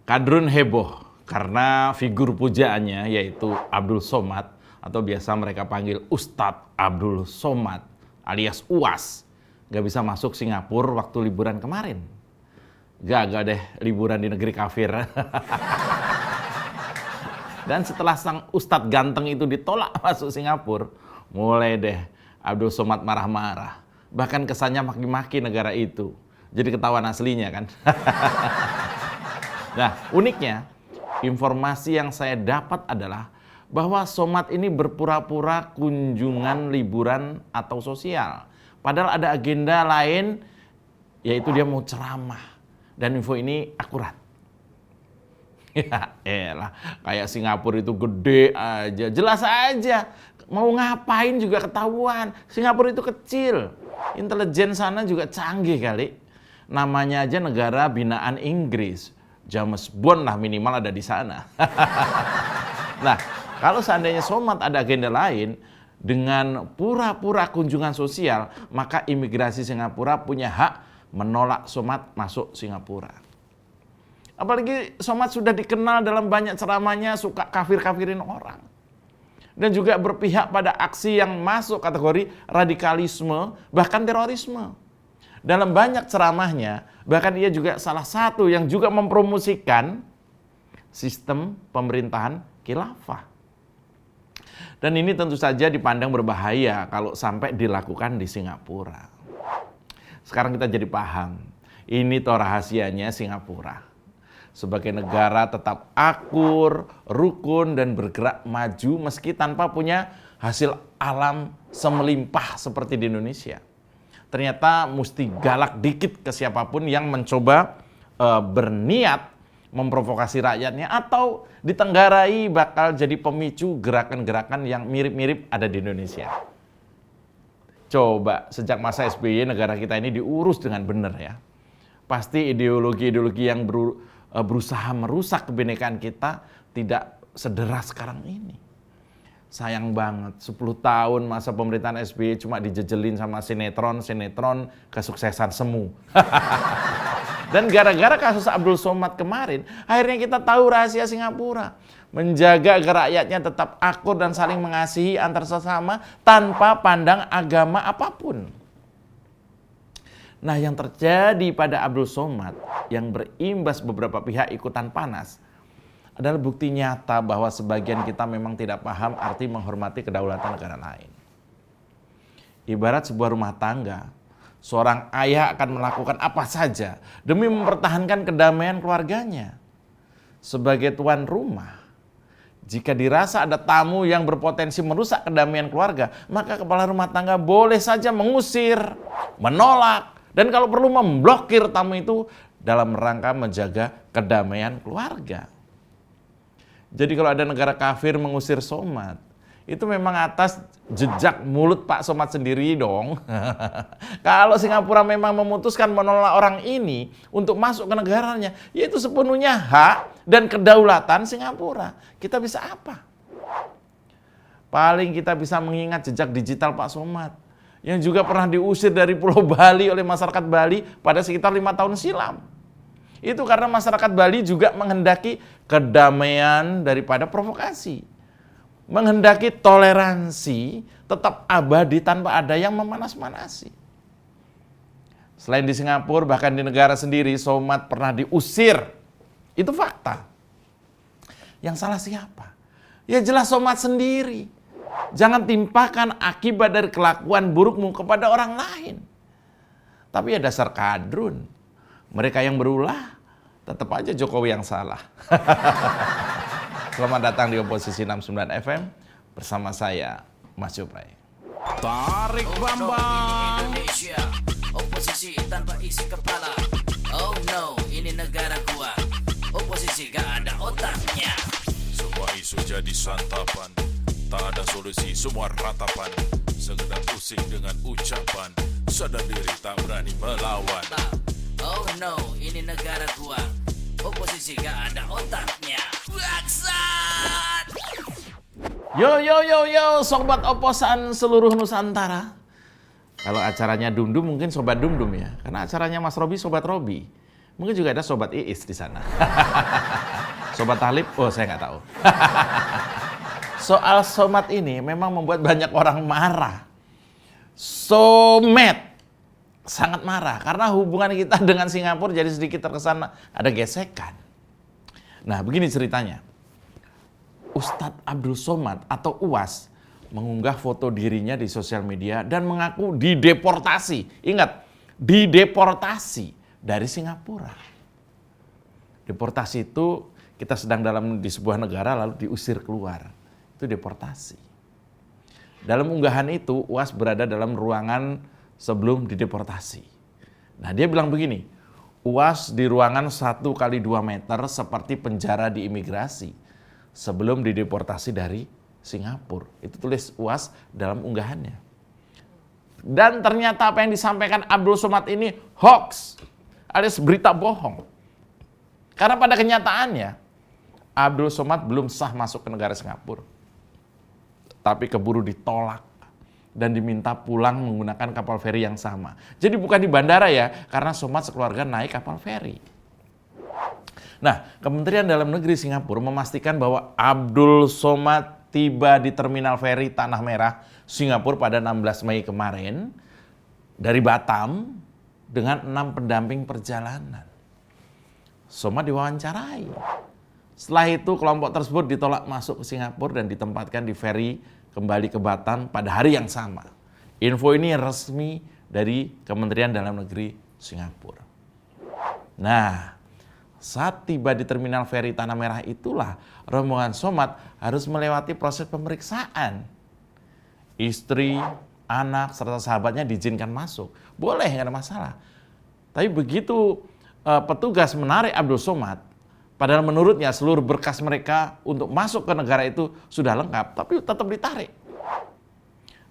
Kadrun heboh karena figur pujaannya yaitu Abdul Somad atau biasa mereka panggil Ustadz Abdul Somad alias UAS gak bisa masuk Singapura waktu liburan kemarin. Gagal deh liburan di negeri kafir. Dan setelah sang Ustadz ganteng itu ditolak masuk Singapura, mulai deh Abdul Somad marah-marah. Bahkan kesannya maki-maki negara itu. Jadi ketahuan aslinya kan. Nah, uniknya, informasi yang saya dapat adalah bahwa Somad ini berpura-pura kunjungan liburan atau sosial. Padahal ada agenda lain, yaitu dia mau ceramah. Dan info ini akurat. Ya elah, kayak Singapura itu gede aja, jelas aja. Mau ngapain juga ketahuan. Singapura itu kecil, intelijen sana juga canggih kali. Namanya aja negara binaan Inggris. James Bond lah minimal ada di sana. Nah, kalau seandainya Somad ada agenda lain, dengan pura-pura kunjungan sosial, maka imigrasi Singapura punya hak menolak Somad masuk Singapura. Apalagi Somad sudah dikenal dalam banyak ceramahnya suka kafir-kafirin orang. Dan juga berpihak pada aksi yang masuk kategori radikalisme, bahkan terorisme. Dalam banyak ceramahnya, bahkan ia juga salah satu yang juga mempromosikan sistem pemerintahan khilafah. Dan ini tentu saja dipandang berbahaya kalau sampai dilakukan di Singapura. Sekarang kita jadi paham, ini toh rahasianya Singapura. Sebagai negara tetap akur, rukun, dan bergerak maju meski tanpa punya hasil alam semelimpah seperti di Indonesia. Ternyata mesti galak dikit ke siapapun yang mencoba berniat memprovokasi rakyatnya atau ditenggarai bakal jadi pemicu gerakan-gerakan yang mirip-mirip ada di Indonesia. Coba sejak masa SBY negara kita ini diurus dengan benar ya. Pasti ideologi-ideologi yang berusaha merusak kebinekaan kita tidak sederas sekarang ini. Sayang banget, 10 tahun masa pemerintahan SBY cuma dijejelin sama sinetron kesuksesan semu. Dan gara-gara kasus Abdul Somad kemarin, akhirnya kita tahu rahasia Singapura. Menjaga agar rakyatnya tetap akur dan saling mengasihi antar sesama tanpa pandang agama apapun. Nah, yang terjadi pada Abdul Somad yang berimbas beberapa pihak ikutan panas adalah bukti nyata bahwa sebagian kita memang tidak paham arti menghormati kedaulatan negara lain. Ibarat sebuah rumah tangga, seorang ayah akan melakukan apa saja demi mempertahankan kedamaian keluarganya. Sebagai tuan rumah, jika dirasa ada tamu yang berpotensi merusak kedamaian keluarga, maka kepala rumah tangga boleh saja mengusir, menolak, dan kalau perlu memblokir tamu itu dalam rangka menjaga kedamaian keluarga. Jadi kalau ada negara kafir mengusir Somad, itu memang atas jejak mulut Pak Somad sendiri dong. Kalau Singapura memang memutuskan menolak orang ini untuk masuk ke negaranya, yaitu sepenuhnya hak dan kedaulatan Singapura. Kita bisa apa? Paling kita bisa mengingat jejak digital Pak Somad, yang juga pernah diusir dari Pulau Bali oleh masyarakat Bali pada sekitar 5 tahun silam. Itu karena masyarakat Bali juga menghendaki kedamaian daripada provokasi. Menghendaki toleransi tetap abadi tanpa ada yang memanas-manasi. Selain di Singapura, bahkan di negara sendiri, Somad pernah diusir. Itu fakta. Yang salah siapa? Ya jelas Somad sendiri. Jangan timpakan akibat dari kelakuan burukmu kepada orang lain. Tapi ya dasar kadrun. Mereka yang berulah, tetap aja Jokowi yang salah. Selamat datang di Oposisi 69 FM bersama saya, Mas Jupray. Tarik Bambang. Indonesia, oposisi tanpa isi kepala. Oh no, ini negara gua. Oposisi gak ada otaknya. Semua isu jadi santapan. Tak ada solusi, semua ratapan. Sekedar pusing dengan ucapan. Sadar diri tak berani melawan. Oh no, ini negara gua. Oposisi gak ada otaknya. Bangsat! Yo, sobat oposan seluruh Nusantara. Kalau acaranya Dum-Dum mungkin sobat Dum-Dum ya. Karena acaranya Mas Robi, sobat Robi. Mungkin juga ada sobat Iis di sana. Sobat Talib, oh saya nggak tahu. Soal Somad ini memang membuat banyak orang marah. Somed sangat marah karena hubungan kita dengan Singapura jadi sedikit terkesan ada gesekan. Nah, begini ceritanya. Ustadz Abdul Somad atau UAS mengunggah foto dirinya di sosial media dan mengaku dideportasi. Ingat, dideportasi dari Singapura. Deportasi itu kita sedang di sebuah negara lalu diusir keluar. Itu deportasi. Dalam unggahan itu, UAS berada dalam ruangan sebelum dideportasi. Nah, dia bilang begini, UAS di ruangan 1x2 meter seperti penjara di imigrasi sebelum dideportasi dari Singapura. Itu tulis UAS dalam unggahannya. Dan ternyata apa yang disampaikan Abdul Somad ini hoax, alias berita bohong. Karena pada kenyataannya, Abdul Somad belum sah masuk ke negara Singapura. Tapi keburu ditolak dan diminta pulang menggunakan kapal feri yang sama. Jadi bukan di bandara ya, karena Somad sekeluarga naik kapal feri. Nah, Kementerian Dalam Negeri Singapura memastikan bahwa Abdul Somad tiba di Terminal Feri Tanah Merah, Singapura pada 16 Mei kemarin dari Batam dengan 6 pendamping perjalanan. Somad diwawancarai. Setelah itu kelompok tersebut ditolak masuk ke Singapura dan ditempatkan di feri kembali ke Batam pada hari yang sama. Info ini resmi dari Kementerian Dalam Negeri Singapura. Nah, saat tiba di Terminal Feri Tanah Merah itulah rombongan Somad harus melewati proses pemeriksaan. Istri, anak, serta sahabatnya diizinkan masuk. Boleh, nggak ada masalah. Tapi begitu petugas menarik Abdul Somad, padahal menurutnya seluruh berkas mereka untuk masuk ke negara itu sudah lengkap, tapi tetap ditarik.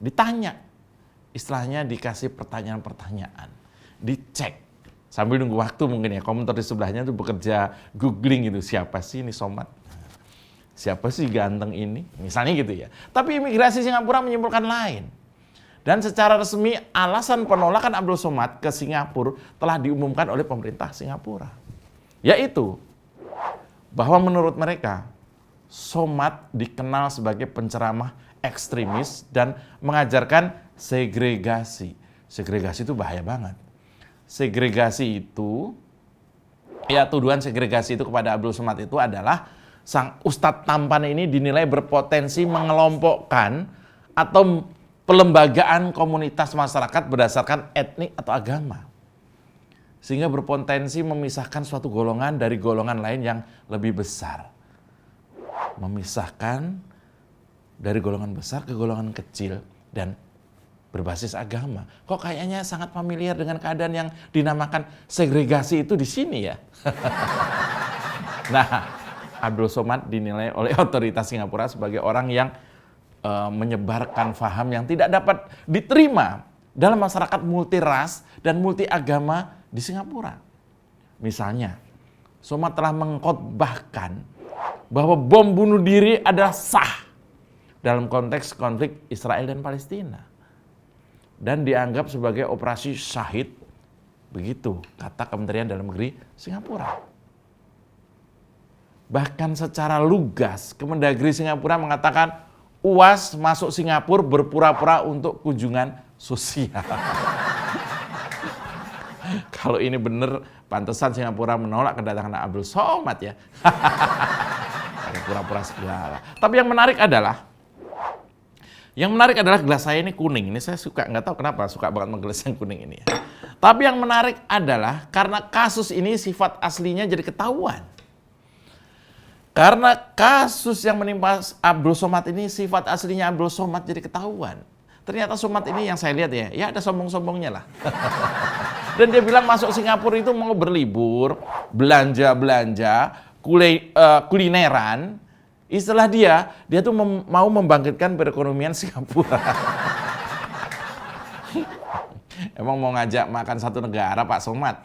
Ditanya, istilahnya dikasih pertanyaan-pertanyaan, dicek. Sambil nunggu waktu mungkin ya, komentar di sebelahnya itu bekerja googling gitu, siapa sih ini Somad? Siapa sih ganteng ini? Misalnya gitu ya. Tapi imigrasi Singapura menyimpulkan lain. Dan secara resmi alasan penolakan Abdul Somad ke Singapura telah diumumkan oleh pemerintah Singapura. Yaitu bahwa menurut mereka Somad dikenal sebagai penceramah ekstremis dan mengajarkan segregasi. Segregasi itu bahaya banget. Segregasi itu, ya tuduhan segregasi itu kepada Abdul Somad itu adalah sang ustadz tampan ini dinilai berpotensi mengelompokkan atau pelembagaan komunitas masyarakat berdasarkan etnik atau agama. Sehingga berpotensi memisahkan suatu golongan dari golongan lain yang lebih besar. Memisahkan dari golongan besar ke golongan kecil dan berbasis agama. Kok kayaknya sangat familiar dengan keadaan yang dinamakan segregasi itu di sini ya? Nah, Abdul Somad dinilai oleh otoritas Singapura sebagai orang yang menyebarkan faham yang tidak dapat diterima dalam masyarakat multiras dan multi agama di Singapura. Misalnya, Somad telah mengkhotbahkan bahwa bom bunuh diri adalah sah dalam konteks konflik Israel dan Palestina. Dan dianggap sebagai operasi syahid, begitu kata Kementerian Dalam Negeri Singapura. Bahkan secara lugas, Kemendagri Singapura mengatakan UAS masuk Singapura berpura-pura untuk kunjungan sosial. Kalau ini benar, pantesan Singapura menolak kedatangan Abdul Somad ya. Pura-pura segala. Tapi yang menarik adalah gelas saya ini kuning. Ini saya suka, nggak tahu kenapa suka banget sama gelas yang kuning ini ya. Tapi yang menarik adalah karena kasus ini sifat aslinya jadi ketahuan. Karena kasus yang menimpa Abdul Somad ini sifat aslinya Abdul Somad jadi ketahuan. Ternyata Somad ini yang saya lihat ya ada sombong-sombongnya lah. Dan dia bilang masuk Singapura itu mau berlibur, belanja-belanja, kulineran. Istilah dia tuh mau membangkitkan perekonomian Singapura. Emang mau ngajak makan satu negara Pak Somad?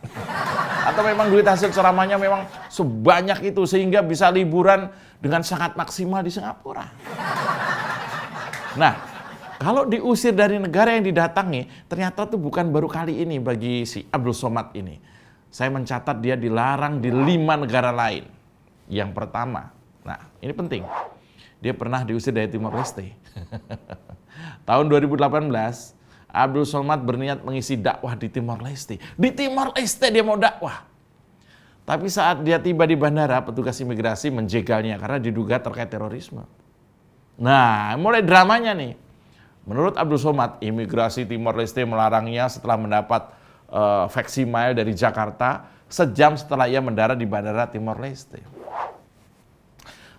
Atau memang duit hasil ceramahnya memang sebanyak itu sehingga bisa liburan dengan sangat maksimal di Singapura? Nah, kalau diusir dari negara yang didatangi, ternyata itu bukan baru kali ini bagi si Abdul Somad ini. Saya mencatat dia dilarang di 5 negara lain. Yang pertama, nah ini penting, dia pernah diusir dari Timor Leste. Tahun 2018, Abdul Somad berniat mengisi dakwah di Timor Leste. Di Timor Leste dia mau dakwah. Tapi saat dia tiba di bandara, petugas imigrasi menjegalnya karena diduga terkait terorisme. Nah, mulai dramanya nih. Menurut Abdul Somad, imigrasi Timor Leste melarangnya setelah mendapat faksi-mail dari Jakarta sejam setelah ia mendarat di bandara Timor Leste.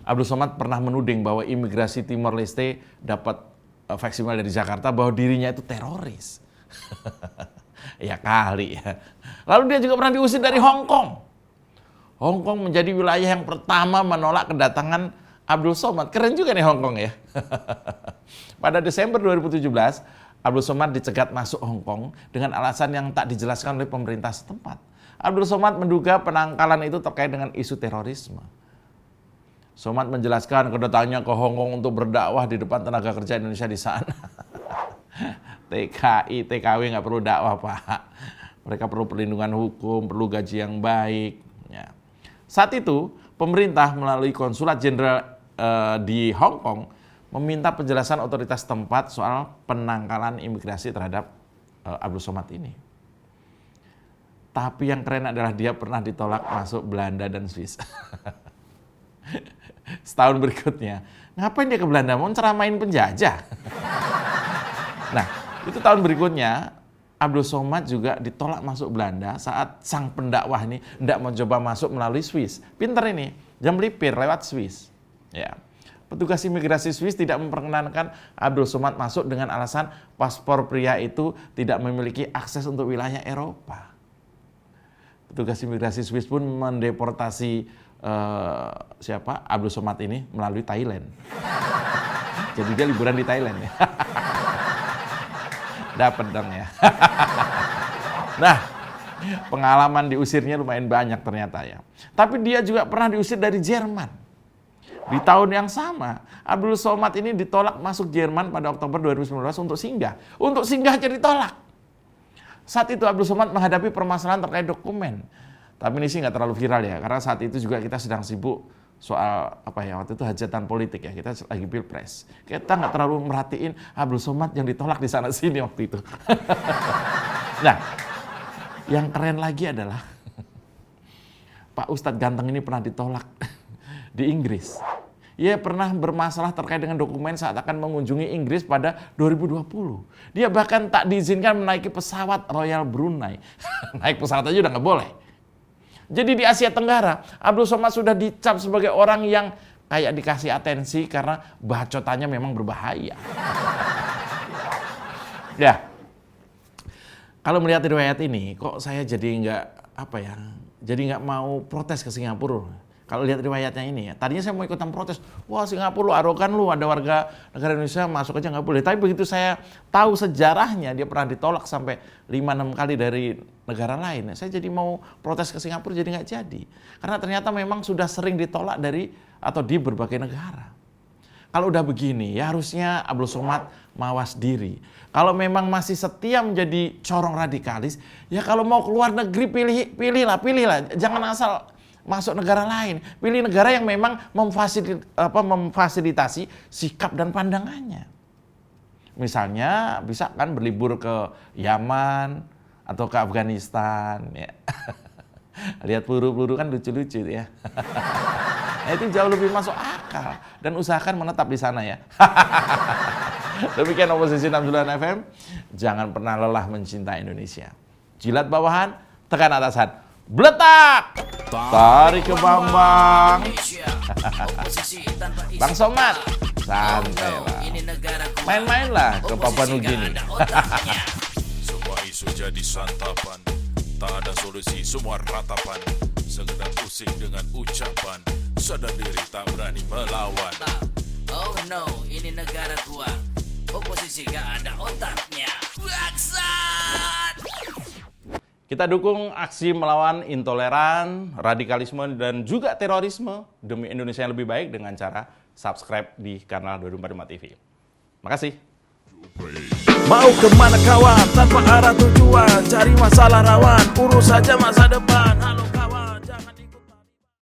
Abdul Somad pernah menuding bahwa imigrasi Timor Leste dapat faksi-mail dari Jakarta bahwa dirinya itu teroris. Ya kali ya. Lalu dia juga pernah diusir dari Hong Kong. Hong Kong menjadi wilayah yang pertama menolak kedatangan Abdul Somad. Keren juga nih Hong Kong ya. Pada Desember 2017, Abdul Somad dicegat masuk Hong Kong dengan alasan yang tak dijelaskan oleh pemerintah setempat. Abdul Somad menduga penangkalan itu terkait dengan isu terorisme. Somad menjelaskan kedatangannya ke Hong Kong untuk berdakwah di depan tenaga kerja Indonesia di sana. TKI, TKW nggak perlu dakwah Pak. Mereka perlu perlindungan hukum, perlu gaji yang baik. Ya. Saat itu, pemerintah melalui konsulat jenderal di Hong Kong meminta penjelasan otoritas tempat soal penangkalan imigrasi terhadap Abdul Somad ini. Tapi yang keren adalah dia pernah ditolak masuk Belanda dan Swiss. Setahun berikutnya, ngapain dia ke Belanda? Mau ceramain penjajah? Nah, itu tahun berikutnya, Abdul Somad juga ditolak masuk Belanda saat sang pendakwah ini hendak mencoba masuk melalui Swiss. Pinter ini, jam melipir lewat Swiss. Ya. Petugas imigrasi Swiss tidak memperkenankan Abdul Somad masuk dengan alasan paspor pria itu tidak memiliki akses untuk wilayah Eropa. Petugas imigrasi Swiss pun mendeportasi Abdul Somad ini melalui Thailand. Jadi dia liburan di Thailand ya. Dapat dong ya. Nah, pengalaman diusirnya lumayan banyak ternyata ya. Tapi dia juga pernah diusir dari Jerman. Di tahun yang sama, Abdul Somad ini ditolak masuk Jerman pada Oktober 2019 untuk singgah. Untuk singgah aja ditolak. Saat itu Abdul Somad menghadapi permasalahan terkait dokumen. Tapi ini sih nggak terlalu viral ya, karena saat itu juga kita sedang sibuk soal waktu itu hajatan politik ya, kita lagi pilpres. Kita nggak terlalu merhatiin Abdul Somad yang ditolak di sana sini waktu itu. Nah, yang keren lagi adalah Pak Ustadz ganteng ini pernah ditolak di Inggris. Ia pernah bermasalah terkait dengan dokumen saat akan mengunjungi Inggris pada 2020. Dia bahkan tak diizinkan menaiki pesawat Royal Brunei. Naik pesawat aja udah nggak boleh. Jadi di Asia Tenggara, Abdul Somad sudah dicap sebagai orang yang kayak dikasih atensi karena bacotannya memang berbahaya. Ya, kalau melihat riwayat ini, kok saya jadi nggak mau protes ke Singapura. Kalau lihat riwayatnya ini ya, tadinya saya mau ikutan protes. Wah Singapura lu arogan lu, ada warga negara Indonesia masuk aja nggak boleh. Tapi begitu saya tahu sejarahnya, dia pernah ditolak sampai 5-6 kali dari negara lain. Saya jadi mau protes ke Singapura jadi nggak jadi. Karena ternyata memang sudah sering ditolak di berbagai negara. Kalau udah begini, ya harusnya Abdul Somad mawas diri. Kalau memang masih setia menjadi corong radikalis, ya kalau mau keluar negeri pilihlah. Jangan asal masuk negara lain. Pilih negara yang memang memfasilitasi sikap dan pandangannya. Misalnya bisa kan berlibur ke Yaman atau ke Afghanistan. Ya. Lihat peluru-peluru kan lucu-lucu ya. Nah, itu jauh lebih masuk akal. Dan usahakan menetap di sana ya. Demikian Oposisi 69 FM. Jangan pernah lelah mencintai Indonesia. Jilat bawahan, tekan atasan. Bletak! Tarik ke Bambang. Bang Somad, santai lah. Main-mainlah ke Papua Nugini. Semua isu jadi santapan, tak ada solusi, semua ratapan. Sekedar pusing dengan ucapan, sadar diri tak berani melawan. Oh no, ini negara gua. Oposisi gak ada otaknya. Bangsat! Kita dukung aksi melawan intoleran, radikalisme, dan juga terorisme demi Indonesia yang lebih baik dengan cara subscribe di kanal 245 TV. Makasih. Mau kemana kawan, tanpa arah tujuan, cari masalah rawan, urus saja masa depan. Halo kawan.